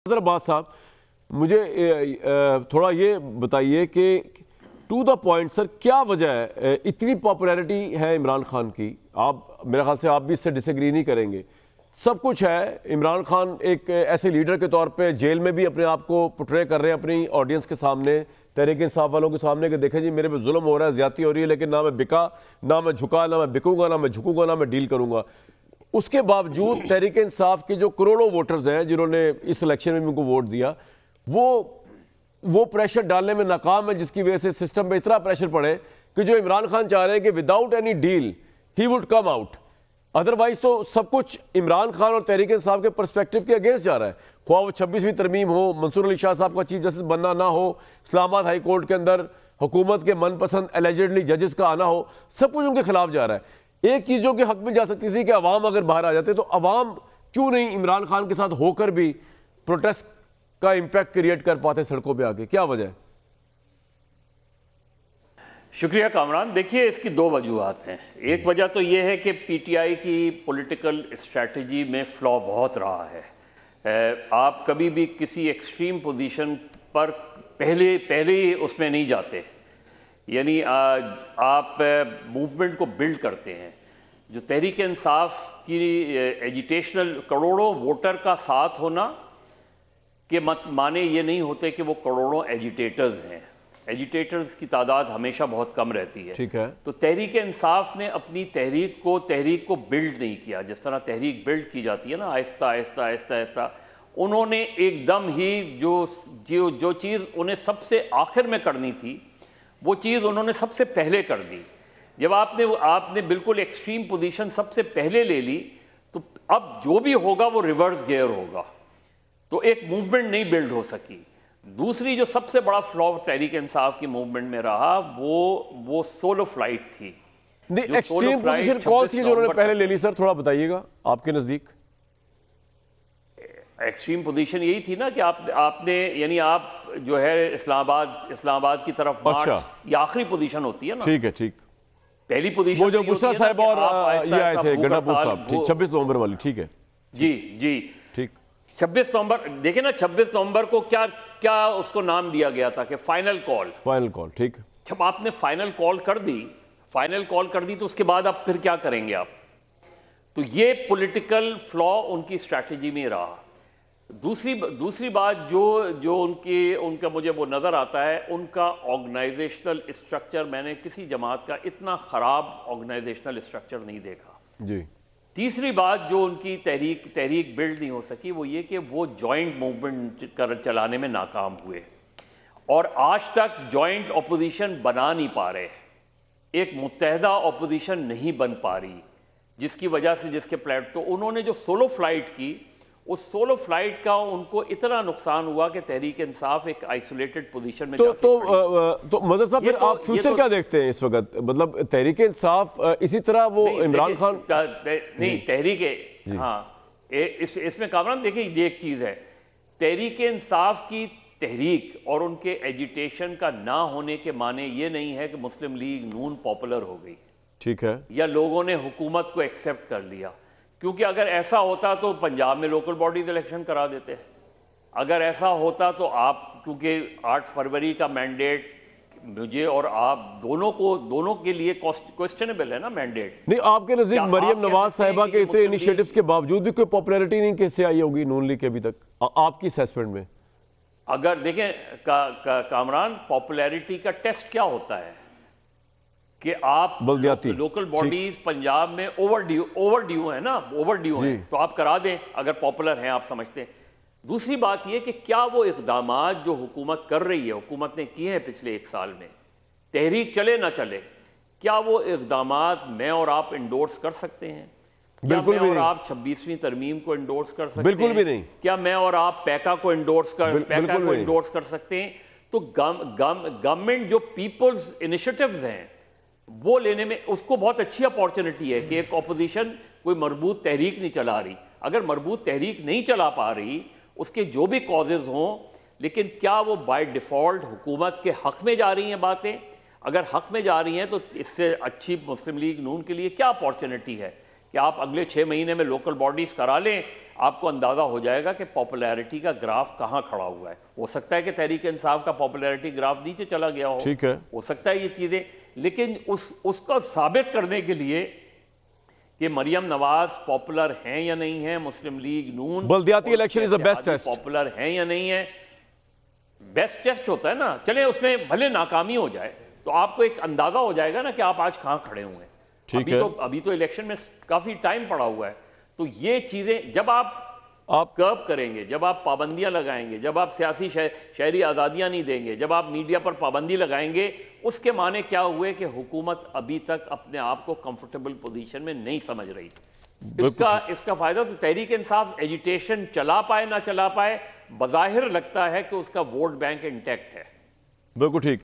अब्बास साहब, मुझे थोड़ा ये बताइए कि टू द पॉइंट सर, क्या वजह है इतनी पॉपुलैरिटी है इमरान खान की? आप मेरे ख्याल से आप भी इससे डिसएग्री नहीं करेंगे। सब कुछ है, इमरान खान एक ऐसे लीडर के तौर पे जेल में भी अपने आप को पोर्ट्रे कर रहे हैं अपनी ऑडियंस के सामने, तहरीक इंसाफ वालों के सामने कि देखें जी मेरे पे जुल्म हो रहा है, ज्यादती हो रही है, लेकिन ना मैं बिका, ना मैं झुका, ना मैं बिकूंगा, ना मैं झुकूंगा, ना मैं डील करूंगा। उसके बावजूद तहरीक इंसाफ के जो करोड़ों वोटर्स हैं जिन्होंने इस इलेक्शन में उनको वोट दिया, वो प्रेशर डालने में नाकाम है, जिसकी वजह से सिस्टम पे इतना प्रेशर पड़े कि जो इमरान खान चाह रहे हैं कि without any deal he would come out. Otherwise तो सब कुछ इमरान खान और तहरीक इंसाफ के पर्सपेक्टिव के अगेंस्ट जा रहा है। ख्वाह वो 26वीं तरमीम हो, मंसूर अली शाह साहब का चीफ जस्टिस बनना ना हो, इस्लामाबाद हाई कोर्ट के अंदर हुकूमत के मनपसंद एलिजिडली जजेस का आना हो, सब कुछ उनके खिलाफ जा रहा है। एक चीज़ों के हक में जा सकती थी कि अवाम अगर बाहर आ जाते, तो अवाम क्यों नहीं इमरान खान के साथ होकर भी प्रोटेस्ट का इंपैक्ट क्रिएट कर पाते सड़कों पे आके? क्या वजह है? शुक्रिया कामरान। देखिए, इसकी दो वजूहत हैं। एक वजह तो ये है कि पीटीआई की पॉलिटिकल स्ट्रैटेजी में फ्लॉ बहुत रहा है। आप कभी भी किसी एक्सट्रीम पोजीशन पर पहले ही उसमें नहीं जाते, यानी आप मूवमेंट को बिल्ड करते हैं। जो तहरीक इंसाफ की एजिटेशनल करोड़ों वोटर का साथ होना के माने ये नहीं होते कि वो करोड़ों एजिटेटर्स हैं। एजिटेटर्स की तादाद हमेशा बहुत कम रहती है। ठीक है। तो तहरीक इंसाफ ने अपनी तहरीक को बिल्ड नहीं किया, जिस तरह तहरीक बिल्ड की जाती है ना, आहिस्ता आहिस्ता आहिस्ता आहिस्ता। उन्होंने एकदम ही जो चीज़ उन्हें सबसे आखिर में करनी थी, वो चीज़ उन्होंने सबसे पहले कर दी। जब आपने बिल्कुल एक्सट्रीम पोजीशन सबसे पहले ले ली, तो अब जो भी होगा वो रिवर्स गियर होगा, तो एक मूवमेंट नहीं बिल्ड हो सकी। दूसरी जो सबसे बड़ा फ्लॉ तहरीक इंसाफ की मूवमेंट में रहा, वो सोलो फ्लाइट थी। एक्सट्रीम पोजीशन कौन सी जो उन्होंने पहले ले ली सर, थोड़ा बताइएगा आपके नजदीक। एक्सट्रीम पोजीशन यही थी ना कि आपने यानी आप जो है इस्लामाबाद की तरफ मार्च, ये आखिरी पोजीशन होती है ना। ठीक है, ठीक। पहली पोजीशन वो जो बुशरा साहब और ये आए थे गंडापुर साहब, ठीक, 26 नवंबर वाली। ठीक है जी ठीक। 26 नवंबर, देखिए ना, 26 नवंबर को क्या उसको नाम दिया गया था कि फाइनल कॉल। ठीक। जब आपने फाइनल कॉल कर दी तो उसके बाद आप फिर क्या करेंगे आप? तो ये पॉलिटिकल फ्लॉ उनकी स्ट्रैटेजी में रहा। दूसरी बात जो उनका मुझे वो नज़र आता है, उनका ऑर्गेनाइजेशनल स्ट्रक्चर, मैंने किसी जमात का इतना ख़राब ऑर्गेनाइजेशनल स्ट्रक्चर नहीं देखा जी। तीसरी बात जो उनकी तहरीक बिल्ड नहीं हो सकी, वो ये कि वो जॉइंट मूवमेंट चलाने में नाकाम हुए और आज तक जॉइंट अपोजिशन बना नहीं पा रहे। एक मुत्तहदा अपोजिशन नहीं बन पा रही, जिसकी वजह से तो उन्होंने जो सोलो फ्लाइट की, उस सोलो फ्लाइट का उनको इतना नुकसान हुआ कि तहरीक इंसाफ एक आइसोलेटेड पोजीशन में तो मज़र साहब, फिर आप फ्यूचर क्या देखते हैं इस वक्त? मतलब तहरीक इंसाफ इसी तरह वो इमरान खान नहीं तहरीक, हाँ, इसमें कामरान देखिए, ये एक चीज़ है, तहरीक इंसाफ की तहरीक और उनके एजिटेशन का ना होने के माने ये नहीं है कि मुस्लिम लीग नून पॉपुलर हो गई, ठीक है, या लोगों ने हुकूमत को एक्सेप्ट कर लिया। क्योंकि अगर ऐसा होता तो पंजाब में लोकल बॉडीज इलेक्शन करा देते हैं। अगर ऐसा होता तो आप, क्योंकि 8 फरवरी का मैंडेट मुझे और आप दोनों के लिए क्वेश्चनेबल है ना मैंडेट। नहीं, आपके नजदीक मरियम नवाज साहिबा के इतने इनिशिएटिव्स के बावजूद भी कोई पॉपुलैरिटी नहीं कैसे आई होगी नून लीग के अभी तक, आपकी असेसमेंट में? अगर देखें कामरान, पॉपुलैरिटी का टेस्ट क्या होता है कि आप लोकल बॉडीज पंजाब में ओवरड्यू है ना, ओवरड्यू है, तो आप करा दें अगर पॉपुलर हैं आप समझते हैं। दूसरी बात यह कि क्या वो इक़दामात जो हुकूमत कर रही है, हुकूमत ने किए हैं पिछले 1 साल में, तहरीक चले ना चले, क्या वो इक़दामात मैं और आप इंडोर्स कर सकते हैं? बिल्कुल भी नहीं। आप 26वीं तरमीम को इंडोर्स कर सकते हैं? बिल्कुल भी नहीं। क्या मैं और आप पैका को इंडोर्स कर सकते हैं? तो गवर्नमेंट जो पीपल्स इनिशिएटिव्स हैं वो लेने में उसको बहुत अच्छी अपॉर्चुनिटी है कि एक ऑपोजिशन कोई मरबूत तहरीक नहीं चला रही। अगर मरबूत तहरीक नहीं चला पा रही, उसके जो भी कॉजेज हों, लेकिन क्या वो बाय डिफ़ॉल्ट हुकूमत के हक़ में जा रही हैं बातें? अगर हक़ में जा रही हैं तो इससे अच्छी मुस्लिम लीग नून के लिए क्या अपॉर्चुनिटी है कि आप अगले 6 महीने में लोकल बॉडीज करा लें, आपको अंदाजा हो जाएगा कि पॉपुलैरिटी का ग्राफ कहाँ खड़ा हुआ है। हो सकता है कि तहरीक इंसाफ का पॉपुलैरिटी ग्राफ नीचे चला गया हो, ठीक है, हो सकता है ये चीजें, लेकिन उसको साबित करने के लिए कि मरियम नवाज पॉपुलर हैं या नहीं है, मुस्लिम लीग नून बल्दियाती election is the best test, popular हैं या नहीं है, बेस्ट टेस्ट होता है ना। चले उसमें भले नाकामी हो जाए तो आपको एक अंदाजा हो जाएगा ना कि आप आज कहां खड़े हुए हैं। अभी तो इलेक्शन में काफी टाइम पड़ा हुआ है। तो ये चीजें जब आप कर्व करेंगे, जब आप पाबंदियां लगाएंगे, जब आप सियासी शहरी आज़ादियां नहीं देंगे, जब आप मीडिया पर पाबंदी लगाएंगे, उसके माने क्या हुए कि हुकूमत अभी तक अपने आप को कंफर्टेबल पोजीशन में नहीं समझ रही। इसका फायदा तो तहरीक इंसाफ एजिटेशन चला पाए ना चला पाए, बज़ाहिर लगता है कि उसका वोट बैंक इंटैक्ट है। बिल्कुल ठीक।